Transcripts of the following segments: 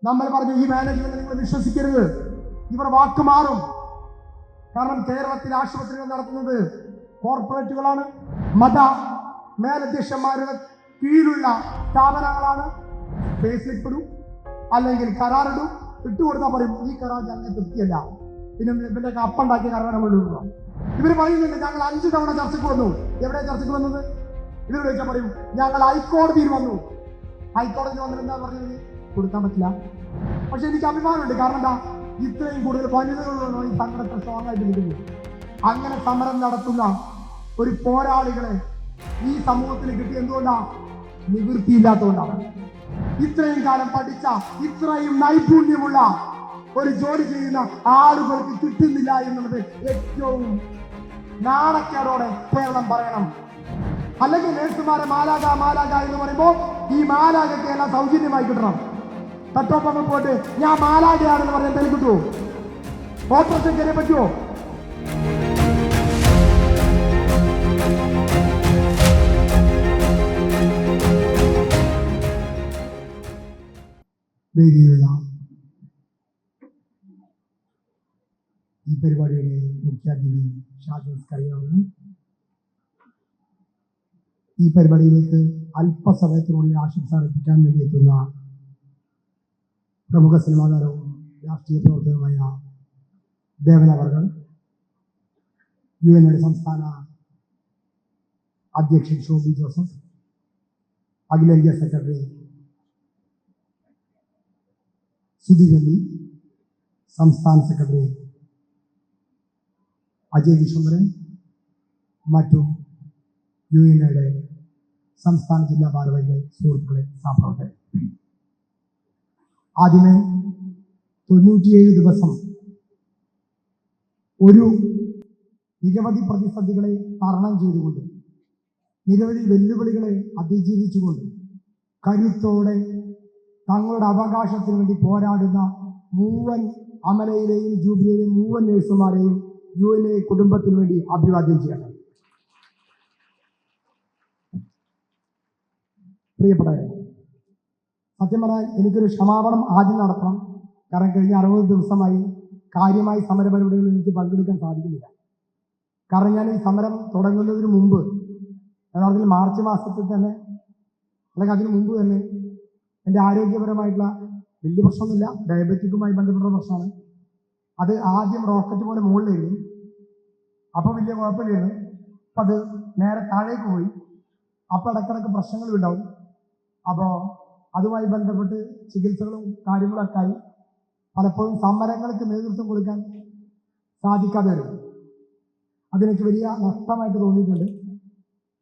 നമ്മൾ പറഞ്ഞു ഈ മാനേജ്മെന്റ് നിങ്ങൾ വിശ്വസിക്കരുത്, ഇവർ വാക്ക് മാറും. കാരണം കേരളത്തിലെ ആശുപത്രികൾ നടത്തുന്നത് കോർപ്പറേറ്റുകളാണ്, മത മേലധ്യക്ഷന്മാരുടെ കീഴിലുള്ള സ്ഥാപനങ്ങളാണ്. പേ സ്ലിപ്പ് ഇടും, അല്ലെങ്കിൽ കരാറിടും, ഇട്ടുകൊടുത്താൽ പറയും ഈ കരാർ ഞങ്ങൾക്ക് തൃപ്തിയല്ല, പിന്നെ ഇവരുടെയൊക്കെ അപ്പുണ്ടാക്കിയ കരാർ നമ്മൾ ഇടുക. ഇവർ പറയുന്നുണ്ട് ഞങ്ങൾ 5 തവണ ചർച്ചയ്ക്ക് വന്നു. എവിടെ ചർച്ചയ്ക്ക് വന്നത്? ഇവർ ചോദിച്ചാൽ പറയും ഞങ്ങൾ ഹൈക്കോടതിയിൽ വന്നു. ഹൈക്കോടതിയിൽ വന്നിട്ട് എന്താ പറഞ്ഞത്? കൊടുക്കാൻ പറ്റില്ല. പക്ഷെ എനിക്ക് അഭിമാനമുണ്ട്. കാരണം എന്താ, ഇത്രയും കൂടുതൽ വനിതകളുള്ള ഈ സംഘടന സ്ട്രോങ് ആയിട്ട് നിൽക്കുന്നത്. അങ്ങനെ സമരം നടത്തുന്ന ഒരു പോരാളികളെ ഈ സമൂഹത്തിന് കിട്ടിയ എന്തുകൊണ്ടാണ്? നിവൃത്തിയില്ലാത്തതുകൊണ്ടാണ്. ഇത്രയും കാലം പഠിച്ച, ഇത്രയും നൈപുണ്യമുള്ള ഒരു ജോലി ചെയ്യുന്ന ആളുകൾക്ക് കിട്ടുന്നില്ല എന്നുള്ളത് ഏറ്റവും നാണക്കേടോടെ കേരളം പറയണം. അല്ലെങ്കിൽ നേഴ്സുമാരെ മാലാക എന്ന് പറയുമ്പോൾ ഈ മാലാകയ്ക്ക് എല്ലാം സൗജന്യമായി കിട്ടണം. പെട്രോൾ പമ്പിൽ പോയിട്ട് ഞാൻ മാലാകയാണെന്ന് പറഞ്ഞാൽ എന്തെങ്കിലും കിട്ടുമോ? ഓട്ടോറിക്ഷ കയറിയാൻ പറ്റുമോ? വേദിയിലുള്ള ഈ പരിപാടിയുടെ മുഖ്യാതിഥി ഷാജോസ് കറിയാവുന്നു. ഈ പരിപാടിയിലേക്ക് അല്പസമയത്തിനുള്ളിൽ ആശംസ അർപ്പിക്കാൻ വേണ്ടി എത്തുന്ന പ്രമുഖ സിനിമാ താരവും രാഷ്ട്രീയ പ്രവർത്തകനുമായ ദേവൻ അവർകൾ, UNA സംസ്ഥാന അധ്യക്ഷൻ ഷോബി ജോസഫ്, അഖിലേന്ത്യാ സെക്രട്ടറി സുധീരലി, സംസ്ഥാന സെക്രട്ടറി അജയ് വിശ്വംഭരൻ, മറ്റും UNA സംസ്ഥാന ജില്ലാ ഭാരവാഹികളെ, സുഹൃത്തുക്കളെ, സഹപ്രവർത്തകരെ, ആദ്യമേ 97 ദിവസം ഒരു നിരവധി പ്രതിസന്ധികളെ തരണം ചെയ്തുകൊണ്ട്, നിരവധി വെല്ലുവിളികളെ അതിജീവിച്ചുകൊണ്ട് കരുത്തോടെ തങ്ങളുടെ അവകാശത്തിന് വേണ്ടി പോരാടുന്ന മുഴുവൻ അമലയിലെയും ജൂബിലിയിലെയും മുഴുവൻ നേഴ്സുമാരെയും UNA കുടുംബത്തിന് വേണ്ടി അഭിവാദ്യം ചെയ്യണം. പ്രിയപ്പെട്ടവരെ, സത്യം പറഞ്ഞാൽ എനിക്കൊരു ക്ഷമാപണം ആദ്യം നടത്തണം. കാരണം കഴിഞ്ഞ 60 ദിവസമായി കാര്യമായി സമരപരിപാടികളിൽ എനിക്ക് പങ്കെടുക്കാൻ സാധിക്കുന്നില്ല. കാരണം ഞാൻ ഈ സമരം തുടങ്ങുന്നതിന് മുമ്പ്, യഥാർത്ഥത്തിൽ മാർച്ച് മാസത്തിൽ തന്നെ അല്ലെങ്കിൽ അതിന് മുമ്പ് തന്നെ എൻ്റെ ആരോഗ്യപരമായിട്ടുള്ള വലിയ പ്രശ്നമൊന്നുമില്ല, ഡയബറ്റിക്കുമായി ബന്ധപ്പെട്ട പ്രശ്നമാണ്. അത് ആദ്യം റോക്കറ്റ് പോലെ മുകളിലായിരുന്നു, അപ്പോൾ വലിയ കുഴപ്പമില്ലായിരുന്നു. അപ്പം അത് നേരെ താഴേക്ക് പോയി. അപ്പോൾ ഇടയ്ക്കിടയ്ക്ക് പ്രശ്നങ്ങളും ഉണ്ടാവും. അപ്പോൾ അതുമായി ബന്ധപ്പെട്ട് ചികിത്സകളും കാര്യങ്ങളൊക്കെ ആയി പലപ്പോഴും സമരങ്ങൾക്ക് നേതൃത്വം കൊടുക്കാൻ സാധിക്കാതെ വരും. അതെനിക്ക് വലിയ നഷ്ടമായിട്ട് തോന്നിയിട്ടുണ്ട്.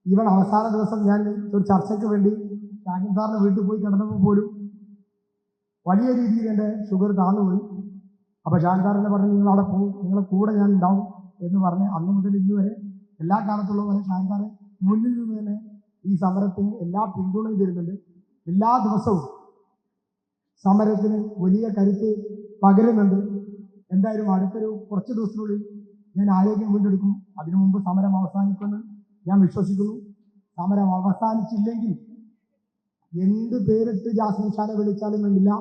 ഇവിടെ അവസാന ദിവസം ഞാൻ ഒരു ചർച്ചയ്ക്ക് വേണ്ടി ഷാഹിൻ സാറിൻ്റെ വീട്ടിൽ പോയി കിടന്നപ്പോൾ പോലും വലിയ രീതിയിൽ എൻ്റെ ഷുഗർ താഴ്ന്നുപോയി. അപ്പോൾ ഷാഹിൻ സാറിനെ പറഞ്ഞ് നിങ്ങൾ അവിടെ പോകും, നിങ്ങളെ കൂടെ ഞാൻ ഉണ്ടാവും എന്ന് പറഞ്ഞ് അന്ന് മുതൽ ഇന്ന് വരെ എല്ലാ കാലത്തുള്ള പോലെ ഷാഹിൻ സാറ് മുന്നിൽ നിന്ന് തന്നെ ഈ സമരത്തിന് എല്ലാ പിന്തുണയും തരുന്നുണ്ട്. എല്ലാ ദിവസവും സമരത്തിന് വലിയ കരുത്ത് പകരുന്നുണ്ട്. എന്തായാലും അടുത്തൊരു കുറച്ച് ദിവസത്തിനുള്ളിൽ ഞാൻ ആരോഗ്യം വീണ്ടെടുക്കും. അതിനു മുമ്പ് സമരം അവസാനിക്കുമെന്ന് ഞാൻ വിശ്വസിക്കുന്നു. സമരം അവസാനിച്ചില്ലെങ്കിൽ എന്ത് പേരിട്ട് ജാസ്മിൻഷാനെ വിളിച്ചാലും വേണ്ടില്ല,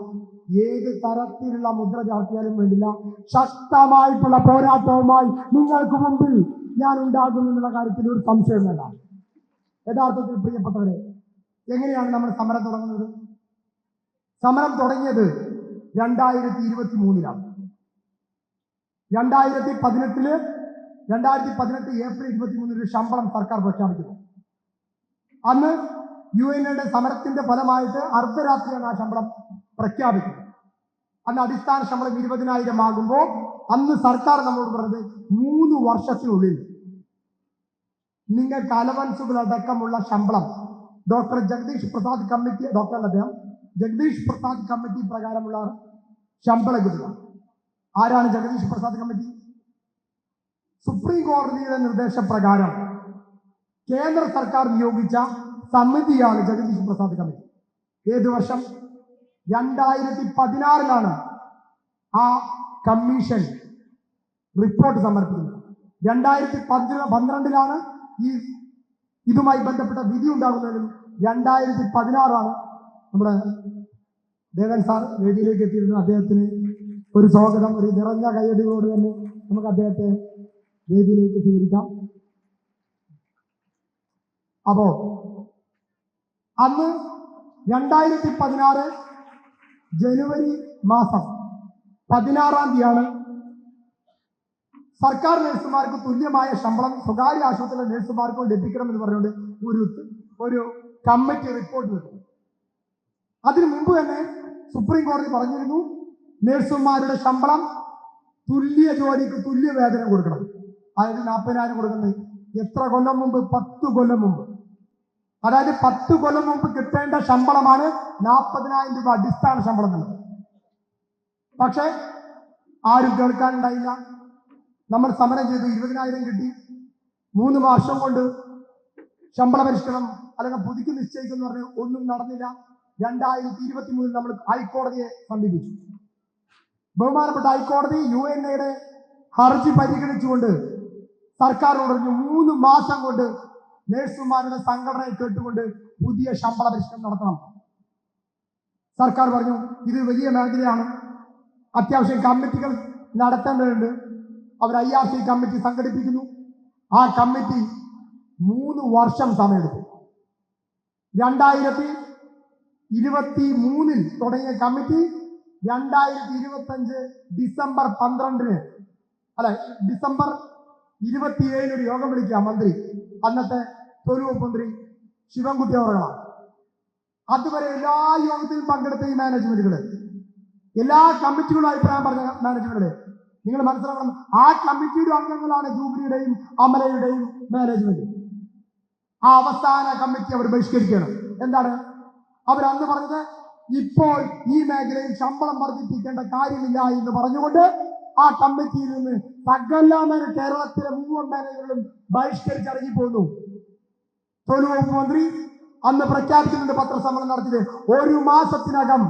ഏത് തരത്തിലുള്ള മുദ്ര ചാർത്തിയാലും വേണ്ടില്ല, ശക്തമായിട്ടുള്ള പോരാട്ടവുമായി നിങ്ങൾക്ക് മുമ്പിൽ ഞാൻ ഉണ്ടാകുമെന്നുള്ള കാര്യത്തിൽ ഒരു സംശയം വേണ്ട. യഥാർത്ഥത്തിൽ പ്രിയപ്പെട്ടവരെ, എങ്ങനെയാണ് നമ്മൾ സമരം തുടങ്ങുന്നത്? സമരം തുടങ്ങിയത് 2023 2018 ഏപ്രിൽ 23 ശമ്പളം സർക്കാർ പ്രഖ്യാപിക്കുന്നു. അന്ന് UNA സമരത്തിന്റെ ഫലമായിട്ട് അർദ്ധരാത്രിയാണ് ആ ശമ്പളം പ്രഖ്യാപിക്കുന്നത്. അന്ന് അടിസ്ഥാന ശമ്പളം 20,000 ആകുമ്പോൾ അന്ന് സർക്കാർ നമ്മളോട് പറഞ്ഞത് 3 വർഷത്തിനുള്ളിൽ നിങ്ങൾക്ക് അലവൻസുകൾ അടക്കമുള്ള ശമ്പളം doctor Jagadish Prasad committee, Jagadish Prasad committee പ്രകാരമുള്ള ശമ്പളം കിട്ടുക. ആരാണ് ജഗദീഷ് പ്രസാദ് കമ്മിറ്റി? സുപ്രീം കോടതിയുടെ നിർദ്ദേശപ്രകാരം കേന്ദ്ര സർക്കാർ നിയോഗിച്ച സമിതിയാണ് ജഗദീഷ് പ്രസാദ് കമ്മിറ്റി. ഏത് വർഷം? 2016 ആ കമ്മീഷൻ റിപ്പോർട്ട് സമർപ്പിക്കുന്നത്. 2012 ഈ ഇതുമായി ബന്ധപ്പെട്ട വിധി ഉണ്ടാകുന്നതിനും 2016 നമ്മുടെ ദേവൻ സാർ വേദിയിലേക്ക് എത്തിയിരുന്നു. അദ്ദേഹത്തിന് ഒരു സ്വാഗതം, ഒരു നിറഞ്ഞ കയ്യടികളോട് തന്നെ നമുക്ക് അദ്ദേഹത്തെ വേദിയിലേക്ക് സ്വീകരിക്കാം. അപ്പോ അന്ന് 2016 ജനുവരി മാസം 16-ാം തീയതിയാണ് സർക്കാർ നഴ്സുമാർക്ക് തുല്യമായ ശമ്പളം സ്വകാര്യ ആശുപത്രിയിലെ നഴ്സുമാർക്കും ലഭിക്കണമെന്ന് പറഞ്ഞുകൊണ്ട് ഒരു കമ്മിറ്റി റിപ്പോർട്ട് വരുന്നു. അതിനു മുമ്പ് തന്നെ സുപ്രീം കോടതി പറഞ്ഞിരുന്നു നഴ്സുമാരുടെ ശമ്പളം തുല്യ ജോലിക്ക് തുല്യ വേതനം കൊടുക്കണം. അതായത് 40,000 കൊടുക്കുന്നത് എത്ര കൊല്ലം മുമ്പ്? 10 കൊല്ലം മുമ്പ്. അതായത് 10 കൊല്ലം മുമ്പ് കിട്ടേണ്ട ശമ്പളമാണ് 40,000 രൂപ അടിസ്ഥാന ശമ്പളം എന്നുള്ളത്. പക്ഷെ ആരും കേൾക്കാനുണ്ടായില്ല. നമ്മൾ സമരം ചെയ്തു, 20,000 കിട്ടി. 3 വർഷം കൊണ്ട് ശമ്പള പരിഷ്കരണം അല്ലെങ്കിൽ പുതുക്കി നിശ്ചയിക്കുന്ന പറഞ്ഞ് ഒന്നും നടന്നില്ല. 2023 നമ്മൾ ഹൈക്കോടതിയെ സമീപിച്ചു. ബഹുമാനപ്പെട്ട ഹൈക്കോടതി UNA ഹർജി പരിഗണിച്ചുകൊണ്ട് സർക്കാരിനോട് പറഞ്ഞു 3 മാസം കൊണ്ട് നഴ്സുമാരുടെ സംഘടനയെ കേട്ടുകൊണ്ട് പുതിയ ശമ്പള പരിഷ്കരണം നടത്തണം. സർക്കാർ പറഞ്ഞു ഇത് വലിയ മേഖലയാണ്, അത്യാവശ്യം കമ്മിറ്റികൾ നടത്തേണ്ടതുണ്ട്. അവർ IRC കമ്മിറ്റി സംഘടിപ്പിക്കുന്നു. ആ കമ്മിറ്റി 3 വർഷം സമയമെടുത്തു. 2023 തുടങ്ങിയ കമ്മിറ്റി 2025 ഡിസംബർ 12 ഡിസംബർ 27 ഒരു യോഗം വിളിക്കുക മന്ത്രി, അന്നത്തെ തൊഴിലുവകുപ്പ് മന്ത്രി ശിവൻകുട്ടി അവറുകളാണ്. അതുവരെ എല്ലാ യോഗത്തിലും പങ്കെടുത്ത ഈ മാനേജ്മെന്റുകള്, എല്ലാ കമ്മിറ്റികളും അഭിപ്രായം പറഞ്ഞ മാനേജ്മെന്റുകള്, നിങ്ങൾ മനസ്സിലാക്കണം, ആ കമ്മിറ്റിയുടെ അംഗങ്ങളാണ് ജൂബിലിയുടെയും അമലയുടെയും മാനേജ്മെന്റ്. ആ അവസാന കമ്മിറ്റി അവർ ബഹിഷ്കരിക്കണം. എന്താണ് അവരന്ന് പറഞ്ഞത്? ഇപ്പോൾ ഈ മേഖലയിൽ ശമ്പളം വർദ്ധിപ്പിക്കേണ്ട കാര്യമില്ല എന്ന് പറഞ്ഞുകൊണ്ട് ആ കമ്മിറ്റിയിൽ നിന്ന് സകല കേരളത്തിലെ മുഴുവൻ മാനേജറുകളും ബഹിഷ്കരിച്ചിറങ്ങിപ്പോന്നു. തൊഴിലുവകുപ്പ് മന്ത്രി അന്ന് പ്രഖ്യാപിക്കുന്നുണ്ട്, പത്രസമ്മേളനം നടത്തിയത് 1 മാസത്തിനകം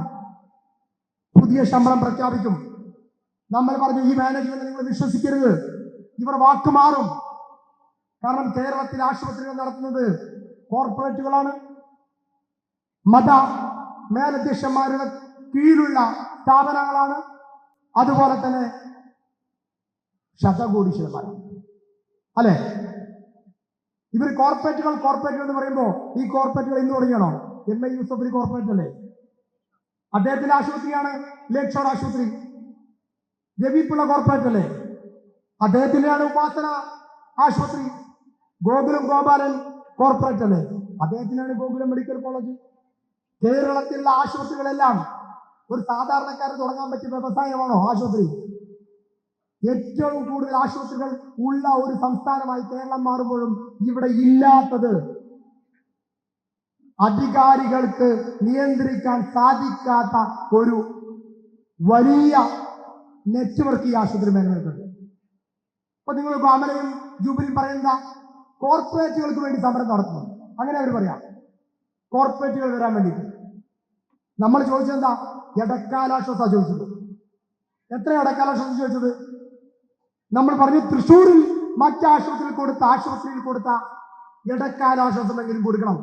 പുതിയ ശമ്പളം പ്രഖ്യാപിക്കും. നമ്മൾ പറഞ്ഞു ഈ മാനേജ്മെന്റ് നിങ്ങൾ വിശ്വസിക്കരുത്, ഇവർ വാക്കുമാറും. കാരണം കേരളത്തിലെ ആശുപത്രികൾ നടത്തുന്നത് കോർപ്പറേറ്റുകളാണ്, മത മേലധ്യക്ഷന്മാരുടെ കീഴിലുള്ള സ്ഥാപനങ്ങളാണ്, അതുപോലെ തന്നെ ശതകോടീശ്വരന്മാരാണ്. അല്ലെ? ഇവർ കോർപ്പറേറ്റുകൾ എന്ന് പറയുമ്പോൾ ഈ കോർപ്പറേറ്റുകൾ ഇന്ന് തുടങ്ങിയാണോ? MA യൂസഫ് ഒരു കോർപ്പറേറ്റ് അല്ലേ? അദ്ദേഹത്തിന്റെ ആശുപത്രിയാണ് ലേക്ക് ഷോർ ആശുപത്രി. രവിപിള്ള കോർപ്പറേറ്റ് അല്ലേ? അദ്ദേഹത്തിന്റെയാണ് ഉപാസന ആശുപത്രി. ഗോകുലം ഗോപാലൻ കോർപ്പറേറ്റ് അല്ലേ? അദ്ദേഹത്തിനാണ് ഗോകുലം മെഡിക്കൽ കോളേജ്. കേരളത്തിലുള്ള ആശുപത്രികളെല്ലാം ഒരു സാധാരണക്കാരൻ തുടങ്ങാൻ പറ്റിയ വ്യവസായമാണോ ആശുപത്രി? ഏറ്റവും കൂടുതൽ ആശുപത്രികൾ ഉള്ള ഒരു സംസ്ഥാനമായി കേരളം മാറുമ്പോഴും ഇവിടെ ഇല്ലാത്തത് അധികാരികൾക്ക് നിയന്ത്രിക്കാൻ സാധിക്കാത്ത ഒരു വലിയ നെറ്റ്വർക്ക് ഈ ആശുപത്രി മേഖലയിലുണ്ട്. അപ്പൊ നിങ്ങൾ അമലയും ജൂബിലിയും പറയുന്ന കോർപ്പറേറ്റുകൾക്ക് വേണ്ടി സമരം നടത്തുന്നു, അങ്ങനെ അവർ പറയാം. കോർപ്പറേറ്റുകൾ വരാൻ വേണ്ടിയിട്ട് നമ്മൾ ചോദിച്ചെന്താ? ഇടക്കാലാശ്വാസ ചോദിച്ചത്. എത്ര ഇടക്കാലാശ്വാസം ചോദിച്ചത്? നമ്മൾ പറഞ്ഞു തൃശ്ശൂരിൽ ആശുപത്രിയിൽ കൊടുത്ത ഇടക്കാലാശ്വാസമെങ്കിലും കൊടുക്കണം.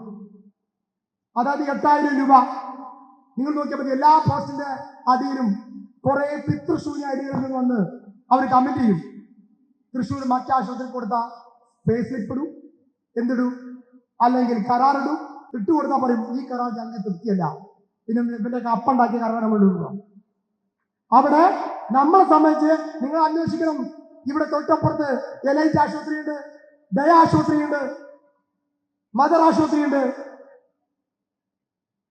അതായത് 8,000 രൂപ. നിങ്ങൾ നോക്കിയാൽ മതി, എല്ലാ പോസ്റ്റിന്റെ അടിയിലും കുറെ പിതൃശൂന്യ അടികളിൽ നിന്ന് വന്ന് അവർ കമന്റ് ചെയ്യും. തൃശ്ശൂർ ആശുപത്രിയിൽ കൊടുത്ത പേ സ്ലിപ്പ് ഇടും, എന്തിടും, അല്ലെങ്കിൽ കരാറിടും. ഇട്ടുകൊടുത്താൽ പറയും ഈ കരാർ ഞങ്ങൾക്ക് തൃപ്തിയല്ല, പിന്നെ ഇവന്റെ അപ്പുണ്ടാക്കിയ കരാർ നമ്മൾ ഇടുക. അവിടെ നമ്മളെ സംബന്ധിച്ച് നിങ്ങൾ അന്വേഷിക്കണം. ഇവിടെ തൊട്ടപ്പുറത്ത് LIT ആശുപത്രിയുണ്ട്, ദയ ആശുപത്രിയുണ്ട്, മദർ ആശുപത്രിയുണ്ട്,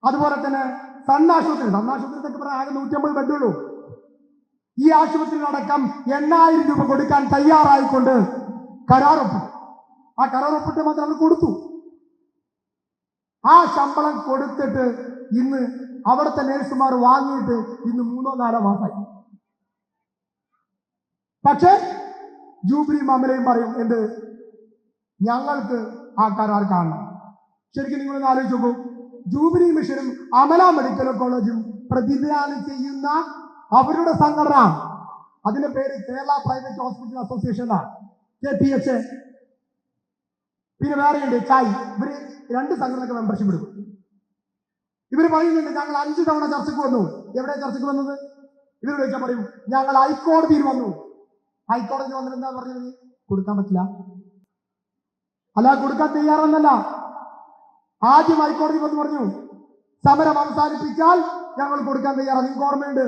അതുപോലെ തന്നെ സണ്ണാശുപത്രി എന്നൊക്കെ പറഞ്ഞാൽ ആകെ 150 ബെഡുള്ളൂ. ഈ ആശുപത്രിയിലടക്കം 8,000 രൂപ കൊടുക്കാൻ തയ്യാറായിക്കൊണ്ട് കരാറൊപ്പിട്ടു. ആ കരാറൊപ്പിട്ട് മാത്രം അവർ കൊടുത്തു. ആ ശമ്പളം കൊടുത്തിട്ട് ഇന്ന് അവിടുത്തെ നേഴ്സുമാർ വാങ്ങിയിട്ട് ഇന്ന് 3-4 മാസമായി. പക്ഷെ ജൂബിലിയും അമലയും പറയും എന്ത്? ഞങ്ങൾക്ക് ആ കരാർ കാണണം. ശരിക്കും നിങ്ങളൊന്ന് ആലോചിച്ച് നോക്കൂ, ജൂബിലി മിഷനും അമല മെഡിക്കൽ കോളേജും പ്രതിനിധാനം ചെയ്യുന്ന അവരുടെ സംഘടന, അതിന്റെ പേര് Kerala private hospital association, KPH. പിന്നെ വേറെയുണ്ട് ചായ്. ഇവര് 2 സംഘടനക്ക് മെമ്പർഷിപ്പ് എടുക്കും. ഇവർ പറയുന്നുണ്ട് ഞങ്ങൾ 5 തവണ ചർച്ചയ്ക്ക് വന്നു. എവിടെ ചർച്ചയ്ക്ക് വന്നത്? ഇവർ ചോദിച്ചാൽ പറയും ഞങ്ങൾ ഹൈക്കോടതിയിൽ വന്നു. ഹൈക്കോടതിയിൽ വന്നിട്ട് എന്താ പറഞ്ഞത്? കൊടുക്കാൻ പറ്റില്ല. അല്ല, കൊടുക്കാൻ തയ്യാറെന്നല്ല. ആദ്യം ഹൈക്കോടതി വന്ന് പറഞ്ഞു സമരം അവസാനിപ്പിച്ചാൽ ഞങ്ങൾ കൊടുക്കാൻ തയ്യാറാണ്. നിങ്ങൾക്ക് ഓർമ്മയുണ്ട്,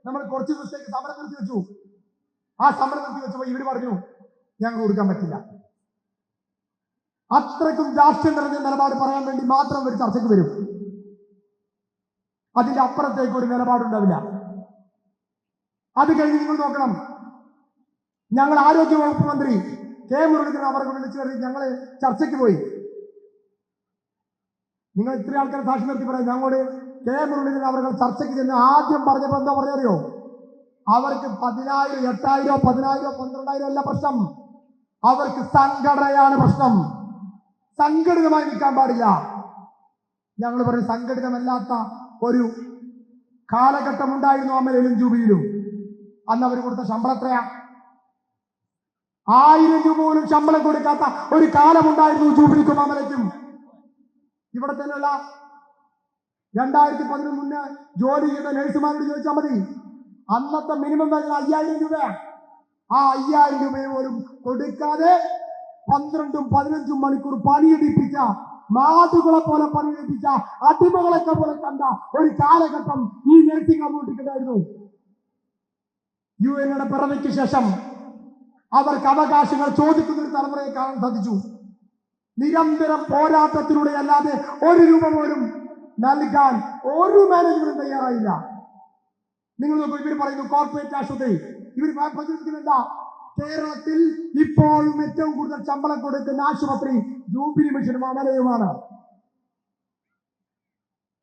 നമ്മൾ കുറച്ച് ദിവസത്തേക്ക് സമരം നിർത്തി വെച്ചു. ആ സമരം നിർത്തി വെച്ചപ്പോൾ ഇവർ പറഞ്ഞു ഞങ്ങൾ കൊടുക്കാൻ പറ്റില്ല. അത്രയ്ക്കും രാഷ്ട്രീയം നിറഞ്ഞ നിലപാട് പറയാൻ വേണ്ടി മാത്രം ഒരു ചർച്ചയ്ക്ക് വരും. അതിന്റെ അപ്പുറത്തേക്ക് ഒരു നിലപാടുണ്ടാവില്ല. അത് കഴിഞ്ഞ് നിങ്ങൾ നോക്കണം, ഞങ്ങൾ ആരോഗ്യ വകുപ്പ് മന്ത്രി കെ മുരളീധരൻ അവരെ വിളിച്ചു കയറി ഞങ്ങൾ ചർച്ചയ്ക്ക് പോയി. നിങ്ങൾ ഇത്രയും ആൾക്കാരെ സാക്ഷി നിർത്തി പറയാം. ഞങ്ങളോട് കെ മുരളീധരൻ അവർ ചർച്ചയ്ക്ക് ചെന്ന് ആദ്യം പറഞ്ഞപ്പോൾ എന്താ പറഞ്ഞറിയോ? അവർക്ക് 10,000, 8,000, 10,000, 12,000 അല്ല പ്രശ്നം, അവർക്ക് സംഘടനയാണ് പ്രശ്നം. സംഘടിതമായി നിൽക്കാൻ പാടില്ല. ഞങ്ങൾ പറയും സംഘടിതമല്ലാത്ത ഒരു കാലഘട്ടം ഉണ്ടായിരുന്നു അമലയിലും ജൂബിലിയിലും. അന്ന് അവർ കൊടുത്ത ശമ്പളം എത്രയാ? 1000 രൂപ പോലും ശമ്പളം കൊടുക്കാത്ത ഒരു കാലമുണ്ടായിരുന്നു ജൂബിലിക്കും അമലയ്ക്കും. ഇവിടെ തന്നെയുള്ള 2011 മുന്നേ ജോലി ചെയ്ത നഴ്സുമാരോട് ചോദിച്ചാൽ മതി. അന്നത്തെ മിനിമം വേതനം 5,000 രൂപ. ആ 5,000 രൂപ പോലും കൊടുക്കാതെ 12, 15 മണിക്കൂർ പണിയെടുപ്പിച്ച, മാതുകളെ പോലെ പണിയെടുപ്പിച്ച, അടിമകളൊക്കെ പോലെ കണ്ട ഒരു കാലഘട്ടം ഈ നഴ്സിംഗ് കമ്മ്യൂണിറ്റിക്കുണ്ടായിരുന്നു. UN പിറവിക്ക് ശേഷം അവർക്ക് അവകാശങ്ങൾ ചോദിക്കുന്ന ഒരു തലമുറയെ കാണാൻ സാധിച്ചു. നിരന്തരം പോരാട്ടത്തിലൂടെ അല്ലാതെ 1 രൂപ പോലും നൽകാൻ ഒരു മാനേജ്മെന്റും തയ്യാറായില്ല. നിങ്ങൾ നോക്കൂ, ഇവർ പറയുന്നു കോർപ്പറേറ്റ് ആശുപത്രി. ഇവർ പ്രചരിക്കുന്നില്ല. കേരളത്തിൽ ഇപ്പോഴും ഏറ്റവും കൂടുതൽ ശമ്പളം കൊടുക്കുന്ന ആശുപത്രി ജൂബിലി മിഷനും അമലയുമാണ്.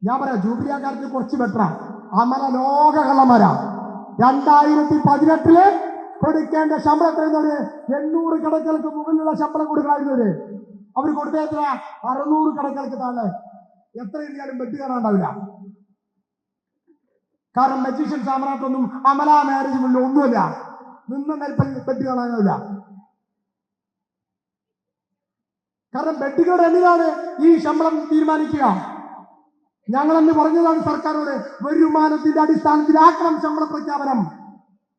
ഞാൻ പറയാം, ജൂബിലി ആ കാര്യത്തിൽ കുറച്ച് ബെറ്ററാ. അമല ലോക കള്ളന്മാരാ. 2018 കൊടുക്കേണ്ട ശമ്പളത്തിൽ 800 കടകൾക്ക് മുകളിലുള്ള ശമ്പളം കൊടുക്കണമായിരുന്നവര്. അവർ കൊടുത്ത എത്ര? 600 കടകൾക്ക് താഴെ. എത്ര എഴുതിയാലും ബെഡ് കാണാണ്ടാവില്ല. കാരണം മജീഷ്യൻ സാമ്രാട്ടൊന്നും അമല മാനേജ്മെന്റിൽ ഒന്നുമില്ല. നിന്ന നെൽപ്പൽ ബെഡ് കാണാനാവില്ല. കാരണം ബെഡുകളുടെ എന്തിനാണ് ഈ ശമ്പളം തീരുമാനിക്കുക? ഞങ്ങളന്ന് പറഞ്ഞതാണ് സർക്കാരോട്, വരുമാനത്തിന്റെ അടിസ്ഥാനത്തിലാക്കണം ശമ്പള പ്രഖ്യാപനം.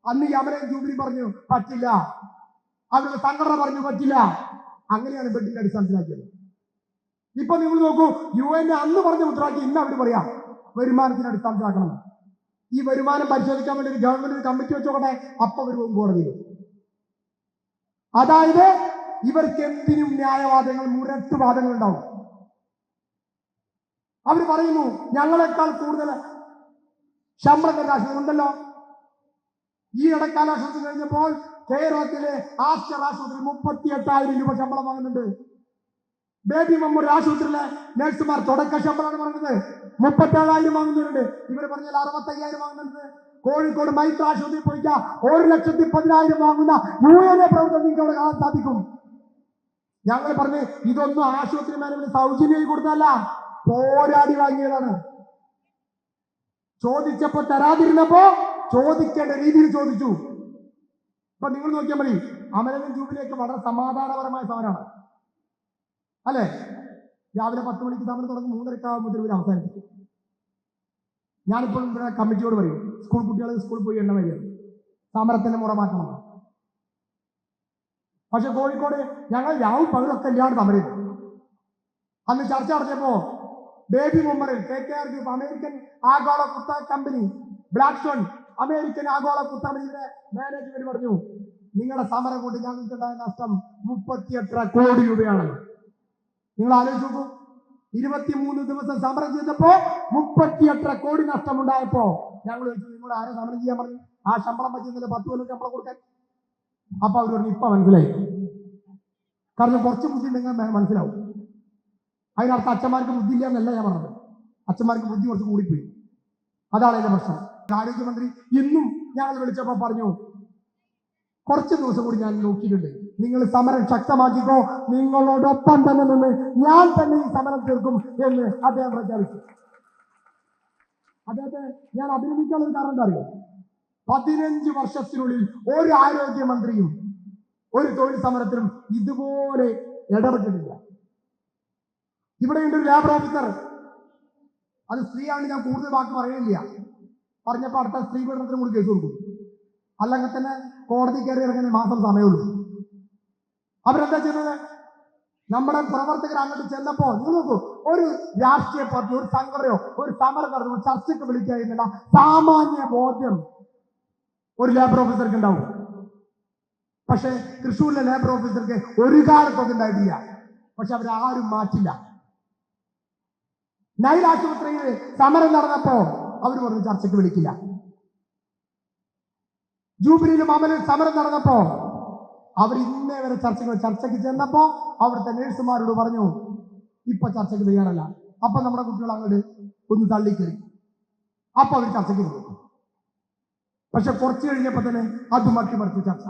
അന്ന് ഈ അമലയും ജൂബിലി പറഞ്ഞു പറ്റില്ല, അവരുടെ സംഘടന പറഞ്ഞു പറ്റില്ല. അങ്ങനെയാണ് ബെഡിന്റെ അടിസ്ഥാനത്തിലാക്കിയത്. ഇപ്പൊ നിങ്ങൾ നോക്കൂ, UN അന്ന് പറഞ്ഞ മുദ്രാക്കി ഇന്ന് അവർ പറയാം വരുമാനത്തിന്റെ അടിസ്ഥാനത്തിലാക്കണം. ഈ വരുമാനം പരിശോധിക്കാൻ വേണ്ടി ഒരു ഗവൺമെന്റ് കമ്മിറ്റി വെച്ചോട്ടെ, അപ്പൊ ഒരു കോടതിയിൽ. അതായത് ഇവർക്ക് എന്തിനും ന്യായവാദങ്ങൾ, മുരട്ടുവാദങ്ങൾ ഉണ്ടാവും. അവർ പറയുന്നു ഞങ്ങളെക്കാൾ കൂടുതൽ ശമ്പളം ആശുപത്രി ഉണ്ടല്ലോ. ഈ ഇടക്കാല ആശുപത്രി കഴിഞ്ഞപ്പോൾ കേരളത്തിലെ ആസ്റ്റർ ആശുപത്രി 38,000 രൂപ ശമ്പളം വാങ്ങുന്നുണ്ട്. ബേബി മെമ്മോറിയൽ ആശുപത്രിയിലെ നഴ്സുമാർ തുടക്ക ശമ്പളമാണ് പറയുന്നത് 37,000 വാങ്ങുന്നവരുണ്ട്. ഇവർ പറഞ്ഞാൽ 65,000 വാങ്ങുന്നുണ്ട്. കോഴിക്കോട് മൈത്ര ആശുപത്രി പോയിക്കാം 1,10,000 വാങ്ങുന്ന UN പ്രവർത്തനം നിങ്ങൾക്ക് അവിടെ കാണാൻ സാധിക്കും. ഞങ്ങൾ പറഞ്ഞ് ഇതൊന്നും ആശുപത്രി മാനേജ്മെന്റ് സൗജന്യമായി കൊടുത്തല്ല, പോരാടി വാങ്ങിയതാണ്. ചോദിച്ചപ്പോ തരാതിരുന്നപ്പോ ചോദിക്കേണ്ട രീതിയിൽ ചോദിച്ചു. ഇപ്പൊ നിങ്ങൾ നോക്കിയാൽ മതി, അമലനും ജൂബിലിയൊക്കെ വളരെ സമാധാനപരമായ സമരമാണ് അല്ലെ? രാവിലെ 10 മണിക്ക് സമരം തുടങ്ങും, 3:30 ആകുമ്പോൾ ഇവർ അവസാനിപ്പിക്കും. ഞാനിപ്പോഴും ഇവിടെ കമ്മിറ്റിയോട് പറയും, സ്കൂൾ കുട്ടികൾ സ്കൂളിൽ പോയി എണ്ണ വരികയാണ്, സമരത്തിന്റെ മുറ മാറ്റണം. പക്ഷെ കോഴിക്കോട് ഞങ്ങൾ രാവും പകലൊക്കെ ഇല്ലാണ്ട് സമരം ചെയ്തു. അന്ന് ചർച്ച നടത്തിയപ്പോ Baby Memorial, KKR group, American ആഗോള കുത്ത കമ്പനി, ബ്ലാക്ക്സ്റ്റോൺ, അമേരിക്കൻ ആഗോള കുത്ത കമ്പനിയുടെ മാനേജ്മെന്റ് പറഞ്ഞു നിങ്ങളുടെ സമരം കൊണ്ട് ഞങ്ങൾക്കുണ്ടായ നഷ്ടം 38 കോടി രൂപയാണ്. നിങ്ങൾ ആലോചിച്ച് നോക്കൂ, 23 ദിവസം സമരം ചെയ്തപ്പോ 38 കോടി നഷ്ടമുണ്ടായപ്പോ ഞങ്ങൾ ചോദിച്ചു നിങ്ങൾ ആരെ സമരം ചെയ്യാൻ പറഞ്ഞു? ആ ശമ്പളം പറ്റുന്നില്ല, 10 കൊല്ലം ശമ്പളം കൊടുക്കാൻ. അപ്പൊ അവർ പറഞ്ഞു ഇപ്പൊ മനസ്സിലായി. കാരണം കുറച്ച് ബുദ്ധി ഉണ്ടെങ്കിൽ മനസ്സിലാവും. അതിനർത്ഥം അച്ഛന്മാർക്ക് ബുദ്ധി ഇല്ല എന്നല്ല ഞാൻ പറഞ്ഞത്, അച്ഛന്മാർക്ക് ബുദ്ധി കുറച്ച് കൂടിപ്പോയി. അതാണ് അതിന്റെ പ്രശ്നം. ആരോഗ്യമന്ത്രി ഇന്നും ഞങ്ങൾ വിളിച്ചപ്പോ പറഞ്ഞു കുറച്ച് ദിവസം കൂടി ഞാൻ നോക്കിയിട്ടുണ്ട്, നിങ്ങൾ സമരം ശക്തമാക്കിക്കോ, നിങ്ങളോടൊപ്പം തന്നെ നിന്ന് ഞാൻ തന്നെ ഈ സമരം തീർക്കും എന്ന് അദ്ദേഹം പ്രഖ്യാപിച്ചു. അദ്ദേഹത്തെ ഞാൻ അഭിനന്ദിക്കാനുള്ള കാരണം എന്താ അറിയോ? 15 വർഷത്തിനുള്ളിൽ ഒരു ആരോഗ്യമന്ത്രിയും ഒരു തൊഴിൽ സമരത്തിലും ഇതുപോലെ ഇടപെട്ടിട്ടില്ല. ഇവിടെയുണ്ട് ഒരു ലേബർ ഓഫീസർ, അത് സ്ത്രീയാണ്, ഞാൻ കൂടുതൽ വാക്ക് പറയുന്നില്ല. പറഞ്ഞപ്പോൾ അടുത്ത സ്ത്രീ പീഡനത്തിനും കൂടി കേസ് കൊടുക്കും. അല്ലെങ്കിൽ തന്നെ കോടതി കയറി ഇറങ്ങുന്ന മാസം സമയമുള്ളൂ. അവരെന്താ ചെയ്യുന്നത്? നമ്മുടെ പ്രവർത്തകർ അങ്ങോട്ട് ചെന്നപ്പോ നിങ്ങൾ നോക്കൂ, ഒരു രാഷ്ട്രീയ പാർട്ടി, ഒരു സംഘടനയോ ഒരു സമരം നടന്നു ചർച്ചയ്ക്ക് വിളിക്കുക എന്നുള്ള സാമാന്യ ബോധ്യം ഒരു ലേബർ ഓഫീസർക്ക് ഉണ്ടാവും. പക്ഷെ തൃശ്ശൂരിലെ ലേബർ ഓഫീസർക്ക് ഒരു കാലത്തൊന്നും ഉണ്ടായിട്ടില്ല. പക്ഷെ അവരാരും മാറ്റില്ല. നൈൽ ആശുപത്രിയിൽ സമരം നടന്നപ്പോ അവർ പറഞ്ഞു ചർച്ചയ്ക്ക് വിളിക്കില്ല. ജൂബിലിയിലും അമലിൽ സമരം നടന്നപ്പോ അവർ ഇന്നേ വരെ ചർച്ചയ്ക്ക് ചെന്നപ്പോ അവിടുത്തെ നഴ്സുമാരോട് പറഞ്ഞു ഇപ്പൊ ചർച്ചയ്ക്ക് തയ്യാറല്ല. അപ്പൊ നമ്മുടെ കുട്ടികൾ അങ്ങോട്ട് ഒന്ന് തള്ളിക്കറി. അപ്പൊ അവർ ചർച്ചയ്ക്ക് പോകും. പക്ഷെ കുറച്ച് കഴിഞ്ഞപ്പോ തന്നെ അത് മട്ടിമറിച്ചു ചർച്ച.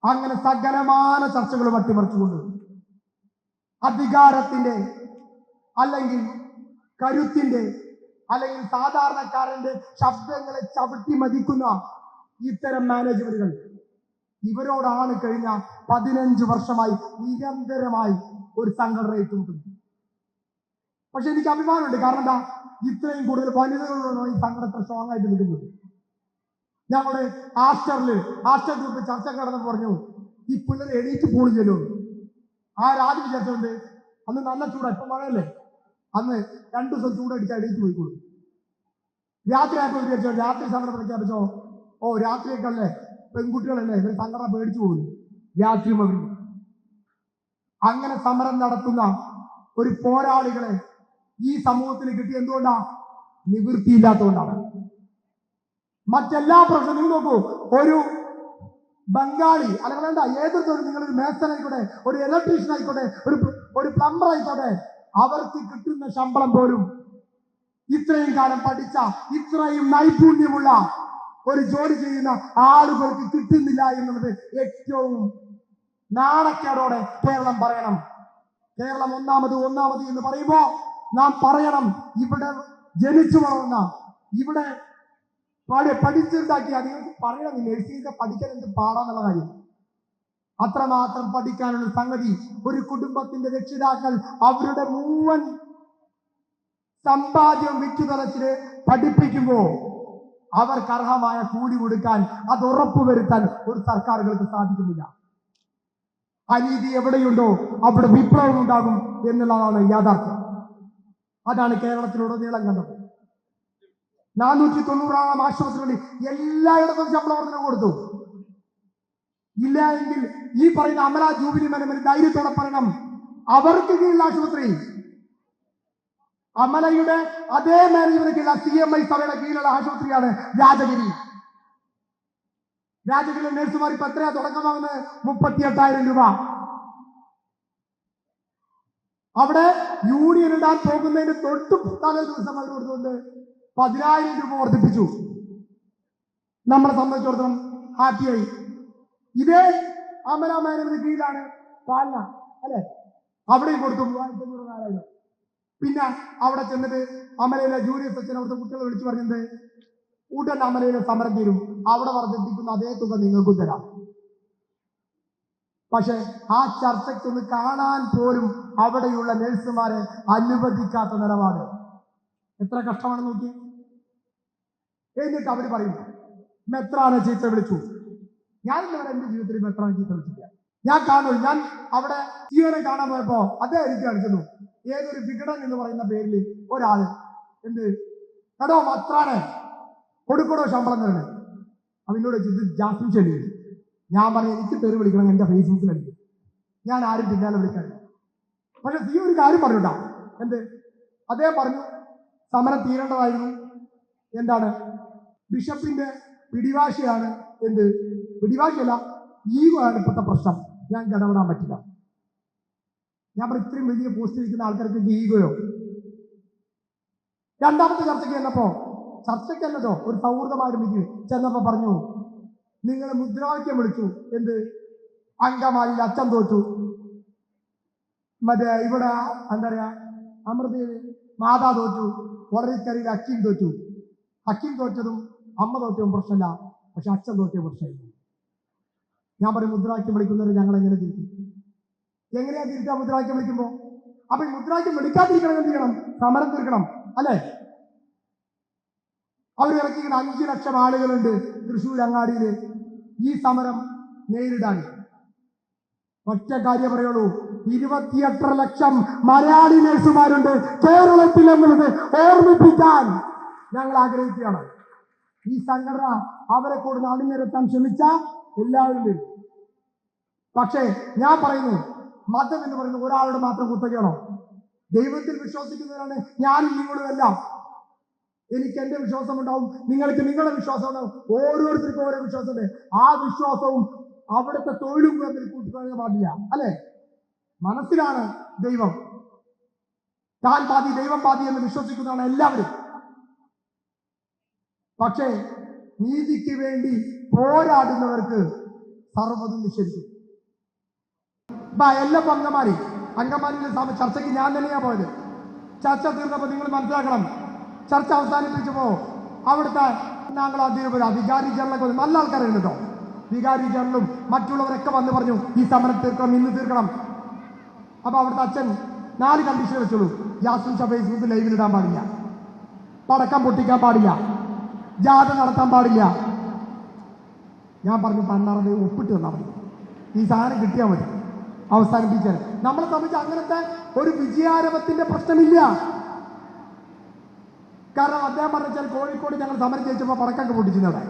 അങ്ങനെ സകലമാന ചർച്ചകൾ മട്ടിമറിച്ചുകൊണ്ട് അധികാരത്തിന്റെ അല്ലെങ്കിൽ കരുത്തിന്റെ അല്ലെങ്കിൽ സാധാരണക്കാരന്റെ ശബ്ദങ്ങളെ ചവിട്ടി മതിക്കുന്ന ഇത്തരം മാനേജ്മെന്റുകൾ, ഇവരോടാണ് കഴിഞ്ഞ 15 വർഷമായി നിരന്തരമായി ഒരു സംഘടന ഏറ്റുമുട്ടുന്നത്. പക്ഷെ എനിക്ക് അഭിമാനമുണ്ട്. കാരണം എന്താ, ഇത്രയും കൂടുതൽ വനിതകളോടാണ് ഈ സംഘടന സ്ട്രോങ് ആയിട്ട് നിൽക്കുന്നത്. ഞങ്ങളുടെ ആസ്റ്റർ ഗ്രൂപ്പ് ചർച്ച കടന്നപ്പോൾ പറഞ്ഞു ഈ പിള്ളേർ എണീറ്റ് പോണില്ലല്ലോ. ആദ്യം വിചാരിച്ചോണ്ട് അന്ന് നല്ല ചൂടാ, ഇപ്പൊ മഴയല്ലേ, അന്ന് 2 ദിവസം ചൂടടിച്ചാൽ എണീറ്റ് പോയിക്കോളൂ. രാത്രി ആയപ്പോൾ വിചാരിച്ചോ രാത്രി സംഘടന പ്രഖ്യാപിച്ചോ, ഓ രാത്രിയൊക്കെയല്ലേ പെൺകുട്ടികളല്ലേ ഇവർ സംഘടന പേടിച്ചു പോകുന്നു, രാത്രി മതി. അങ്ങനെ സമരം നടത്തുന്ന ഒരു പോരാളികളെ ഈ സമൂഹത്തിന് കിട്ടിയ എന്തുകൊണ്ടാ? നിവൃത്തിയില്ലാത്തതുകൊണ്ടാണ്. മറ്റെല്ലാ പ്രശ്നവും നിങ്ങൾ നോക്കൂ, ഒരു ബംഗാളി അല്ലെങ്കിൽ വേണ്ട ഏതൊരു തൊഴിൽ, നിങ്ങളൊരു മേസൺ ആയിക്കോട്ടെ, ഒരു ഇലക്ട്രീഷ്യൻ ആയിക്കോട്ടെ, ഒരു പ്ലംബർ ആയിക്കോട്ടെ, അവർക്ക് കിട്ടുന്ന ശമ്പളം പോലും ഇത്രയും കാലം പഠിച്ച ഇത്രയും നൈപുണ്യമുള്ള ഒരു ജോലി ചെയ്യുന്ന ആളുകൾക്ക് കിട്ടുന്നില്ല എന്നുള്ളത് ഏറ്റവും നാണക്കേടോടെ കേരളം പറയണം. കേരളം ഒന്നാമത് എന്ന് പറയുമ്പോ നാം പറയണം, ഇവിടെ ജനിച്ചു വളർന്ന, ഇവിടെ പഠിച്ചുണ്ടാക്കിയ, നിങ്ങൾക്ക് പറയണം നഴ്സിംഗ് പഠിക്കാൻ എന്ത് പാടാന്നുള്ള കാര്യം. അത്രമാത്രം പഠിക്കാനുള്ള സംഗതി ഒരു കുടുംബത്തിന്റെ രക്ഷിതാക്കൾ അവരുടെ മുഴുവൻ സമ്പാദ്യം വിറ്റുതലച്ചില് പഠിപ്പിക്കുമ്പോ അവർക്ക് അർഹമായ കൂലി കൊടുക്കാൻ, അത് ഉറപ്പുവരുത്താൻ ഒരു സർക്കാരുകൾക്ക് സാധിക്കുന്നില്ല. അനീതി എവിടെയുണ്ടോ അവിടെ വിപ്ലവം ഉണ്ടാകും എന്നുള്ളതാണ് യാഥാർത്ഥ്യം. അതാണ് കേരളത്തിലുടനീളം കണ്ടത്. 490 ആശുപത്രികളിൽ എല്ലായിടത്തും ശമ്പള വർധന കൊടുത്തു. ഇല്ല എങ്കിൽ ഈ പറയുന്ന അമല ജൂബിലി മേനമന് ധൈര്യത്തോടെ പറയണം, അവർക്ക് കീഴിൽ ആശുപത്രി, അമലയുടെ അതേ മാനേജ്മെന്റിലുള്ള CMI സഭയുടെ കീഴിലുള്ള ആശുപത്രിയാണ് രാജഗിരി. രാജഗിരിയിലെ നഴ്സുമാർ ഇപ്പൊ എത്രയാ തുടക്കമാകുന്നത്? 38,000 രൂപ. അവിടെ യൂണിയൻ ഇടാൻ പോകുന്നതിന് തൊട്ട് തലേ ദിവസം അവർ കൊടുത്തുകൊണ്ട് 10,000 രൂപ വർദ്ധിപ്പിച്ചു. നമ്മളെ സംബന്ധിച്ചിടത്തോളം ഹാപ്പിയായി. ഇതേ അമല മാനേജ്മെന്റ് കീഴിലാണ് പാലന, അല്ലെ? അവിടെയും കൊടുത്തു 3,500-4,000. പിന്നെ അവിടെ ചെന്നിട്ട് അമലയിലെ ജൂനിയർ സെക്ഷൻ അവിടുത്തെ കുട്ടികളെ വിളിച്ചു പറഞ്ഞത് ഉടൻ അമലയിലെ സമരം തീരും, അവിടെ വർദ്ധിപ്പിക്കുന്ന അതേ തുക നിങ്ങൾക്കും തരാം. പക്ഷെ ആ ചർച്ചയ്ക്കൊന്ന് കാണാൻ പോലും അവിടെയുള്ള നഴ്സുമാരെ അനുവദിക്കാത്ത നിലപാട് എത്ര കഷ്ടമാണെന്ന് നോക്കി. എന്നിട്ട് അവർ പറയുന്നു മെത്രാനെ ചീത്ത വിളിച്ചു. ഞാൻ ഇന്നവരെ എന്റെ ജീവിതത്തിൽ മെത്രാനെ ചീത്ത വിളിച്ചില്ല. ഞാൻ കാണുള്ളൂ. ഞാൻ അവിടെ സിയോനെ കാണാൻ പോയപ്പോ അദ്ദേഹം എനിക്ക് കാണിച്ചു, ഏതൊരു വികടൻ എന്ന് പറയുന്ന പേരിൽ ഒരാള് എന്ത് എടോ മെത്രാനെ കൊടുക്കടോ ശമ്പളം തരണേ. അവനോട് ഇത് ജാസ്മിൻ ചെല്ലി. ഞാൻ പറഞ്ഞു എനിക്ക് തെറി വിളിക്കണം, എന്റെ ഫേസ്ബുക്കിലുണ്ട്, ഞാൻ ആരും പിന്നാലെ വിളിക്കാൻ. പക്ഷെ സിയോ ഒരു കാര്യം പറഞ്ഞുട്ടാ, എന്ത് അദ്ദേഹം പറഞ്ഞു സമരം തീരേണ്ടതായിരുന്നു. എന്താണ് ബിഷപ്പിന്റെ പിടിവാശിയാണ്, എന്ത് പിടിവാശിയല്ല ഈഗോ ആണ് ഇപ്പോഴത്തെ പ്രശ്നം, ഞാൻ ഇടപെടാൻ പറ്റില്ല. ഞാൻ പറഞ്ഞു ഇത്രയും വലിയ പോസ്റ്റ് ഇരിക്കുന്ന ആൾക്കാർക്ക് ഈഗോയോ? രണ്ടാമത്തെ ചർച്ചയ്ക്ക് ചെന്നപ്പോ ഒരു സൗഹൃദമായൊരു മീറ്റിംഗ് ചെന്നപ്പോ പറഞ്ഞു നിങ്ങൾ മുദ്രാവാക്യം വിളിച്ചു, എന്ത് അങ്കമാലിയിൽ അച്ഛൻ തോറ്റു, മറ്റേ ഇവിടെ എന്താ പറയാ അമൃത മാതാ തോറ്റു, വളരെക്കരയിൽ അക്കീം തോറ്റു. അക്കീം തോറ്റതും അമ്മ തോറ്റവും പ്രശ്നമില്ല, പക്ഷെ അച്ഛൻ തോറ്റിയ പ്രശ്നമില്ല. ഞാൻ പറയും മുദ്രാവാക്യം വിളിക്കുന്നവരെ ഞങ്ങൾ എങ്ങനെ തിരിക്കും? എങ്ങനെയാ തിരിച്ചാ മുദ്രാവാക്യം വിളിക്കുമ്പോ? അപ്പൊ ഈ മുദ്രാവാക്യം വിളിക്കാതിരിക്കണം, എന്ത് ചെയ്യണം? സമരം തീർക്കണം. അല്ലെ? അവരിറക്കിക്കുന്ന 5 ലക്ഷം ആളുകളുണ്ട് തൃശ്ശൂർ അങ്ങാടിയിൽ ഈ സമരം നേരിടാൻ. ഒറ്റ കാര്യം പറയുള്ളൂ, 28 ലക്ഷം മലയാളി നഴ്സുമാരുണ്ട് കേരളത്തിൽ എന്നുള്ളത് ഓർമ്മിപ്പിക്കാൻ ഞങ്ങൾ ആഗ്രഹിക്കുകയാണ്. ഈ സംഘടന അവരെ കൂടെ അണിനിരത്താൻ ശ്രമിച്ച എല്ലാവരും വരും. പക്ഷേ ഞാൻ പറയുന്നു, മതം എന്ന് പറയുന്നത് ഒരാളുടെ മാത്രം കുത്തകയാണോ? ദൈവത്തിൽ വിശ്വസിക്കുന്നവരാണ് ഞാനും നിങ്ങളും എല്ലാം. എനിക്ക് എന്റെ വിശ്വാസം ഉണ്ടാവും, നിങ്ങൾക്ക് നിങ്ങളുടെ വിശ്വാസം ഉണ്ടാവും, ഓരോരുത്തർക്കും ഓരോ വിശ്വാസമുണ്ട്. ആ വിശ്വാസവും അവിടുത്തെ തൊഴിലും തമ്മിൽ കൂട്ടിക്കൊള്ളാൻ പാടില്ല, അല്ലെ? മനസ്സിലാണ് ദൈവം, താൻ പാതി ദൈവം പാതി എന്ന് വിശ്വസിക്കുന്നതാണ് എല്ലാവരും. പക്ഷേ നീതിക്ക് വേണ്ടി പോരാടുന്നവർക്ക് സർവ്വതും നിഷേധിക്കും. എല്ലാ അംഗന്മാരിലെ ചർച്ചയ്ക്ക് ഞാൻ തന്നെയാ പോയത്. ചർച്ച തീർന്നപ്പോൾ നിങ്ങൾ മനസ്സിലാക്കണം, ചർച്ച അവസാനിപ്പിച്ചപ്പോ അവിടുത്തെ ഞങ്ങൾ വികാരി ജനറലൊക്കെ നല്ല ആൾക്കാരായിരുന്നു കേട്ടോ. വികാരി ജനറലും മറ്റുള്ളവരൊക്കെ വന്ന് പറഞ്ഞു ഈ സമരം തീർക്കണം, ഇന്ന് തീർക്കണം. അപ്പൊ അവിടുത്തെ അച്ഛൻ 4 കണ്ടീഷൻ വെച്ചോളൂ. ജാസ്മിൻ ഷാ ഫേസ്ബുക്ക് ലൈവിലിടാൻ പാടില്ല, പടക്കം പൊട്ടിക്കാൻ പാടില്ല, ജാഥ നടത്താൻ പാടില്ല. ഞാൻ പറഞ്ഞു പണ്ടാറത് ഒപ്പിട്ട് തന്നാൽ മതി, ഈ സാധനം കിട്ടിയാൽ മതി, അവസാനിപ്പിച്ചാൽ. നമ്മളെ സംബന്ധിച്ച് അങ്ങനത്തെ ഒരു വിജയാരവത്തിന്റെ പ്രശ്നമില്ല. കാരണം അദ്ദേഹം പറഞ്ഞാൽ കോഴിക്കോട് ഞങ്ങൾ സമരം ജയിച്ചപ്പോൾ പടക്കൊക്കെ പൊട്ടിച്ചിരുന്നവിടെ.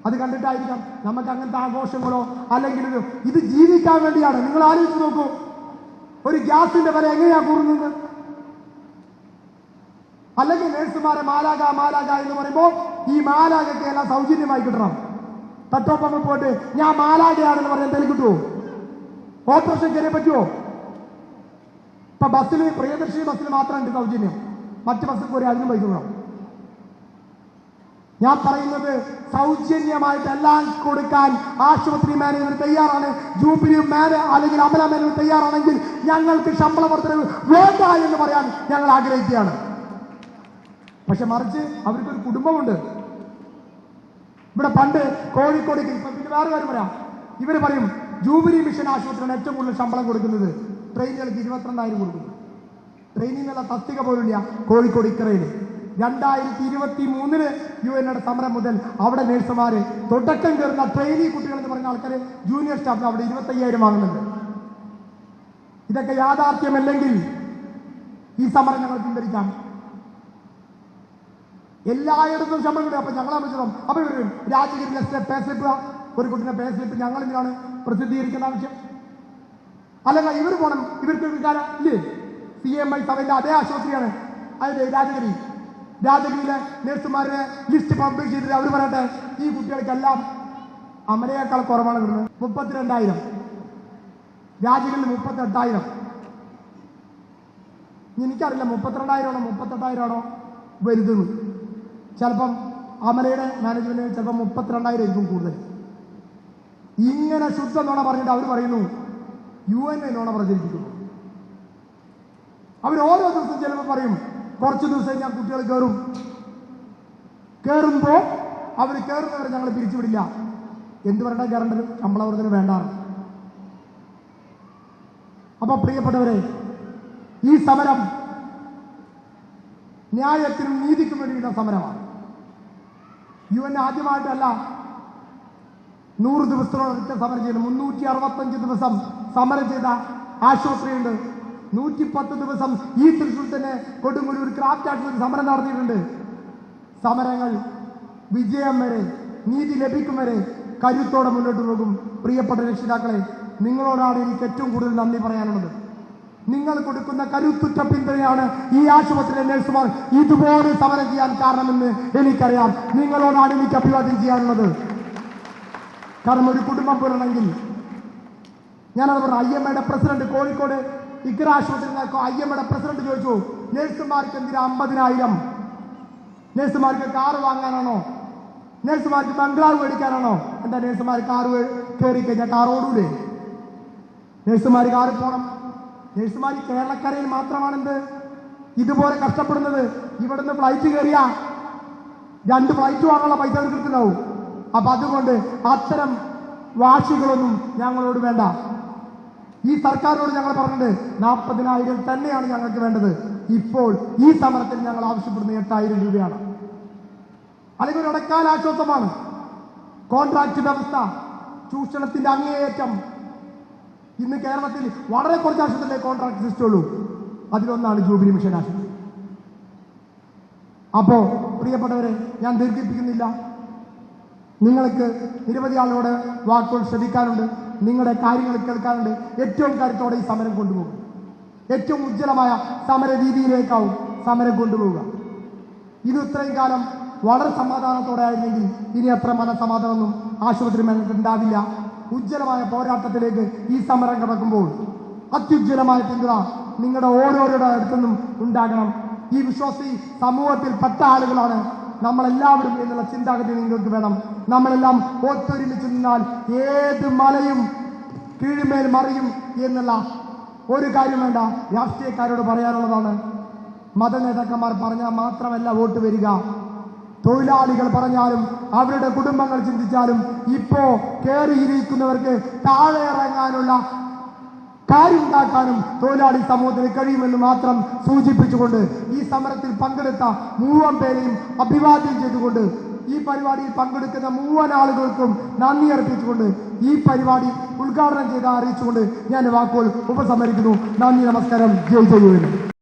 അത് കണ്ടിട്ടായിരിക്കാം നമുക്ക് അങ്ങനത്തെ ആഘോഷങ്ങളോ അല്ലെങ്കിൽ ഇത് ജീവിക്കാൻ വേണ്ടിയാണ്. നിങ്ങൾ ആലോചിച്ച് നോക്കൂ, ഒരു ഗ്യാസിന്റെ വില എങ്ങനെയാ കൂടുന്നത്? അല്ലെങ്കിൽ നേഴ്സുമാരെ മാലാക എന്ന് പറയുമ്പോൾ ഈ മാലാകയ്ക്ക് എല്ലാം സൗജന്യമായി കിട്ടണം. പെട്രോൾ പമ്പിൽ പോയിട്ട് ഞാൻ മാലാകയാണെന്ന് പറഞ്ഞാൽ എന്തെങ്കിലും കിട്ടുമോ? ഓപ്പറേഷൻ കയറിയ പറ്റുമോ? ഇപ്പൊ ബസ്സിൽ പ്രിയദർശിനി ബസ്സിൽ മാത്രമുണ്ട് സൗജന്യം, മറ്റു ബസ്സിൽ പോയി അതിനും പൈസ വേണം. ഞാൻ പറയുന്നത് സൗജന്യമായിട്ട് എല്ലാം കൊടുക്കാൻ ആശുപത്രി മാനേജ്മെന്റ് തയ്യാറാണ്. ജൂബിലി അല്ലെങ്കിൽ അമല മാനേജ്മെന്റ് തയ്യാറാണെങ്കിൽ ഞങ്ങൾക്ക് ശമ്പള വർധനവ് വേണ്ട എന്ന് പറയാൻ ഞങ്ങൾ ആഗ്രഹിക്കുകയാണ്. പക്ഷെ മറിച്ച് അവർക്കൊരു കുടുംബമുണ്ട്. ഇവിടെ പണ്ട് കോഴിക്കോട് പിന്നെ വേറെ കാര്യം പറയാം, ഇവർ പറയും ജൂബിലി മിഷൻ ആശുപത്രിയാണ് ഏറ്റവും കൂടുതൽ ശമ്പളം കൊടുക്കുന്നത്, ട്രെയിനുകൾക്ക് 22,000 കൊടുക്കുന്നു. ട്രെയിനിൽ നിന്നുള്ള തസ്തിക പോലുമില്ല കോഴിക്കോട് ഇക്കറയിൽ. 2023 UN സമരം മുതൽ അവിടെ നഴ്സുമാര് തുടക്കം കയറുന്ന ട്രെയിനി കുട്ടികൾ എന്ന് പറഞ്ഞ ആൾക്കാര് ജൂനിയർ സ്റ്റാഫിന് അവിടെ 25,000 വാങ്ങുന്നുണ്ട്. ഇതൊക്കെ യാഥാർത്ഥ്യമല്ലെങ്കിൽ ഈ സമരം ഞങ്ങൾ പിൻവലിക്കാം. എല്ലായിടത്തും ശമ്പളം കിട്ടും. അപ്പൊ ഞങ്ങളെ വിളിച്ചതും അപ്പൊ ഇവർ രാജഗിരിയിലെ പേ സ്ലിപ്പ്, ഒരു കുട്ടിയുടെ പേ സ്ലിപ്പ് ഞങ്ങൾ എന്തിനാണ് പ്രസിദ്ധീകരിക്കേണ്ട ആവശ്യം? അല്ലെങ്കിൽ ഇവർ പോകണം, ഇവർക്ക് കാലം ഇല്ലേ? CMI സഭയുടെ അതേ ആശുപത്രിയാണ് അതായത് രാജഗിരിയിലെ നഴ്സുമാരുടെ ലിസ്റ്റ് പബ്ലിഷ് ചെയ്തിട്ട് അവർ പറയട്ടെ ഈ കുട്ടികൾക്കെല്ലാം അമലയേക്കാൾ കുറവാണ് കിട്ടുന്നത്. 32,000, രാജഗിരിയിൽ 38,000. എനിക്കറിയില്ല 32,000 ആണോ 38,000 ആണോ വലുതെന്ന്. ചിലപ്പം അമലയുടെ മാനേജ്മെന്റിന് ചിലപ്പോൾ 32,000 ആയിരിക്കും കൂടുതൽ. ഇങ്ങനെ ശുദ്ധ നുണ പറഞ്ഞിട്ട് അവർ പറയുന്നു UN നുണ പ്രചരിപ്പിക്കുന്നു. അവർ ഓരോ ദിവസം ചിലപ്പോൾ പറയും കുറച്ച് ദിവസം ഞാൻ കുട്ടികൾ കയറുമ്പോ അവർ കയറുന്നവരെ ഞങ്ങൾ പിരിച്ചുവിടില്ല. എന്ത് പറഞ്ഞാൽ കയറേണ്ടത്? ശമ്പള വർധന വേണ്ടാറ്. അപ്പൊ പ്രിയപ്പെട്ടവരെ, ഈ സമരം ന്യായത്തിനും നീതിക്കും വേണ്ടിയുള്ള സമരമാണ്. UN ആദ്യമായിട്ടല്ല 100 ദിവസത്തോളം സമരം ചെയ്തു. 365 ദിവസം സമരം ചെയ്ത ആശുപത്രിയുണ്ട്. 110 ദിവസം ഈ തൃശ്ശൂർ തന്നെ കൊടുങ്ങല്ലൂർ ക്രാഫ്റ്റ് ആശുപത്രി സമരം നടത്തിയിട്ടുണ്ട്. സമരങ്ങൾ വിജയം വരെ, നീതി ലഭിക്കും വരെ കരുത്തോടെ മുന്നോട്ട് പോകും. പ്രിയപ്പെട്ട രക്ഷിതാക്കളെ, നിങ്ങളോടാണ് എനിക്ക് ഏറ്റവും കൂടുതൽ നന്ദി പറയാനുള്ളത്. നിങ്ങൾ കൊടുക്കുന്ന കരുത്തുറ്റ പിന്തുണയാണ് ഈ ആശുപത്രിയിലെ നഴ്സുമാർ ഇതുപോലെ സമരം ചെയ്യാൻ കാരണമെന്ന് എനിക്കറിയാം. നിങ്ങളോടാണ് എനിക്ക് അഭിവാദ്യം ചെയ്യാനുള്ളത്. കാരണം ഒരു കുടുംബം പുലരണമെങ്കിൽ, ഞാനത് പറഞ്ഞു. IMAയുടെ പ്രസിഡന്റ് കോഴിക്കോട് ഇക്കര ആശുപത്രി IMAയുടെ പ്രസിഡന്റ് ചോദിച്ചു, നഴ്സുമാർക്ക് എന്തിനാ 50,000? നഴ്സുമാർക്ക് കാറ് വാങ്ങാനാണോ? നഴ്സുമാർക്ക് ബംഗ്ലാവ് മേടിക്കാനാണോ? എന്താ നഴ്സുമാർ കാറ് കയറി കഴിഞ്ഞാൽ കാർ ഓടൂലേ? നഴ്സുമാർ കാറിൽ പോകണം. നഴ്സുമാർ കേരളക്കരയിൽ മാത്രമാണെന്ത് ഇതുപോലെ കഷ്ടപ്പെടുന്നത്. ഇവിടുന്ന് ഫ്ലൈറ്റ് കയറിയ 2 ഫ്ലൈറ്റ് വാങ്ങാനുള്ള പൈസ കിട്ടുന്നുണ്ടാവും. അപ്പൊ അതുകൊണ്ട് അത്തരം വാശികളൊന്നും ഞങ്ങളോട് വേണ്ട. ഈ സർക്കാരിനോട് ഞങ്ങൾ പറഞ്ഞിട്ടുണ്ട് 40,000 തന്നെയാണ് ഞങ്ങൾക്ക് വേണ്ടത്. ഇപ്പോൾ ഈ സമരത്തിൽ ഞങ്ങൾ ആവശ്യപ്പെടുന്ന 8000 രൂപയാണ്. അല്ലെങ്കിൽ ഒരു ഇടക്കാല ആശ്വാസമാണ്. കോൺട്രാക്ട് വ്യവസ്ഥ, ചൂഷണത്തിന്റെ അങ്ങേയറ്റം. ഇന്ന് കേരളത്തിൽ വളരെ കുറച്ച് ആശുപത്രിയിലെ കോൺട്രാക്ട് സിസ്റ്റം ഉള്ളൂ. അതിലൊന്നാണ് ജൂബിലി മിഷൻ ആശുപത്രി. അപ്പോ പ്രിയപ്പെട്ടവരെ, ഞാൻ ദീർഘിപ്പിക്കുന്നില്ല. നിങ്ങൾക്ക് നിരവധി ആളുകളോട് വാക്കുകൾ ശ്രദ്ധിക്കാനുണ്ട്, നിങ്ങളുടെ കാര്യങ്ങൾ കേൾക്കാനുണ്ട്. ഏറ്റവും കരുത്തോടെ ഈ സമരം കൊണ്ടുപോകും. ഏറ്റവും ഉജ്ജ്വലമായ സമര രീതിയിലേക്കാവും സമരം കൊണ്ടുപോവുക. ഇത് ഇത്രയും കാലം വളരെ സമാധാനത്തോടെ ആയിരുന്നെങ്കിൽ ഇനി അത്ര മനസമാധാനമൊന്നും ആശുപത്രി മേഖലയിൽ ഉണ്ടാവില്ല. ഉജ്ജ്വലമായ പോരാട്ടത്തിലേക്ക് ഈ സമരം കടക്കുമ്പോൾ അത്യുജ്വലമായ പിന്തുണ നിങ്ങളുടെ ഓരോരുടെ അടുത്തുനിന്നും ഉണ്ടാകണം. ഈ വിശ്വാസി സമൂഹത്തിൽ പെട്ട ആളുകളാണ് നമ്മളെല്ലാവരും എന്നുള്ള ചിന്താഗതി നിങ്ങൾക്ക് വേണം. നമ്മളെല്ലാം ഒത്തൊരുമിച്ച് നിന്നാൽ ഏത് മലയും കീഴ്മേൽ മറിയും എന്നുള്ള ഒരു കാര്യം വേണ്ട. രാഷ്ട്രീയക്കാരോട് പറയാനുള്ളതാണ്. മതനേതാക്കന്മാർ പറഞ്ഞാൽ മാത്രമല്ല വോട്ട് വരിക. തൊഴിലാളികൾ പറഞ്ഞാലും അവരുടെ കുടുംബങ്ങൾ ചിന്തിച്ചാലും ഇപ്പോ കയറിയിരിക്കുന്നവർക്ക് താഴെ ഇറങ്ങാനുള്ള കാര്യം ഉണ്ടാക്കാനും തൊഴിലാളി സമൂഹത്തിന് കഴിയുമെന്ന് മാത്രം സൂചിപ്പിച്ചുകൊണ്ട് ഈ സമരത്തിൽ പങ്കെടുത്ത മുഴുവൻ പേരെയും അഭിവാദ്യം ചെയ്തുകൊണ്ട് ഈ പരിപാടിയിൽ പങ്കെടുക്കുന്ന മുഴുവൻ ആളുകൾക്കും നന്ദി അർപ്പിച്ചുകൊണ്ട് ഈ പരിപാടി ഉദ്ഘാടനം ചെയ്ത് അറിയിച്ചുകൊണ്ട് ഞാൻ വാക്കുകൾ ഉപസംഹരിക്കുന്നു. നന്ദി, നമസ്കാരം, ജയ് ജയ്.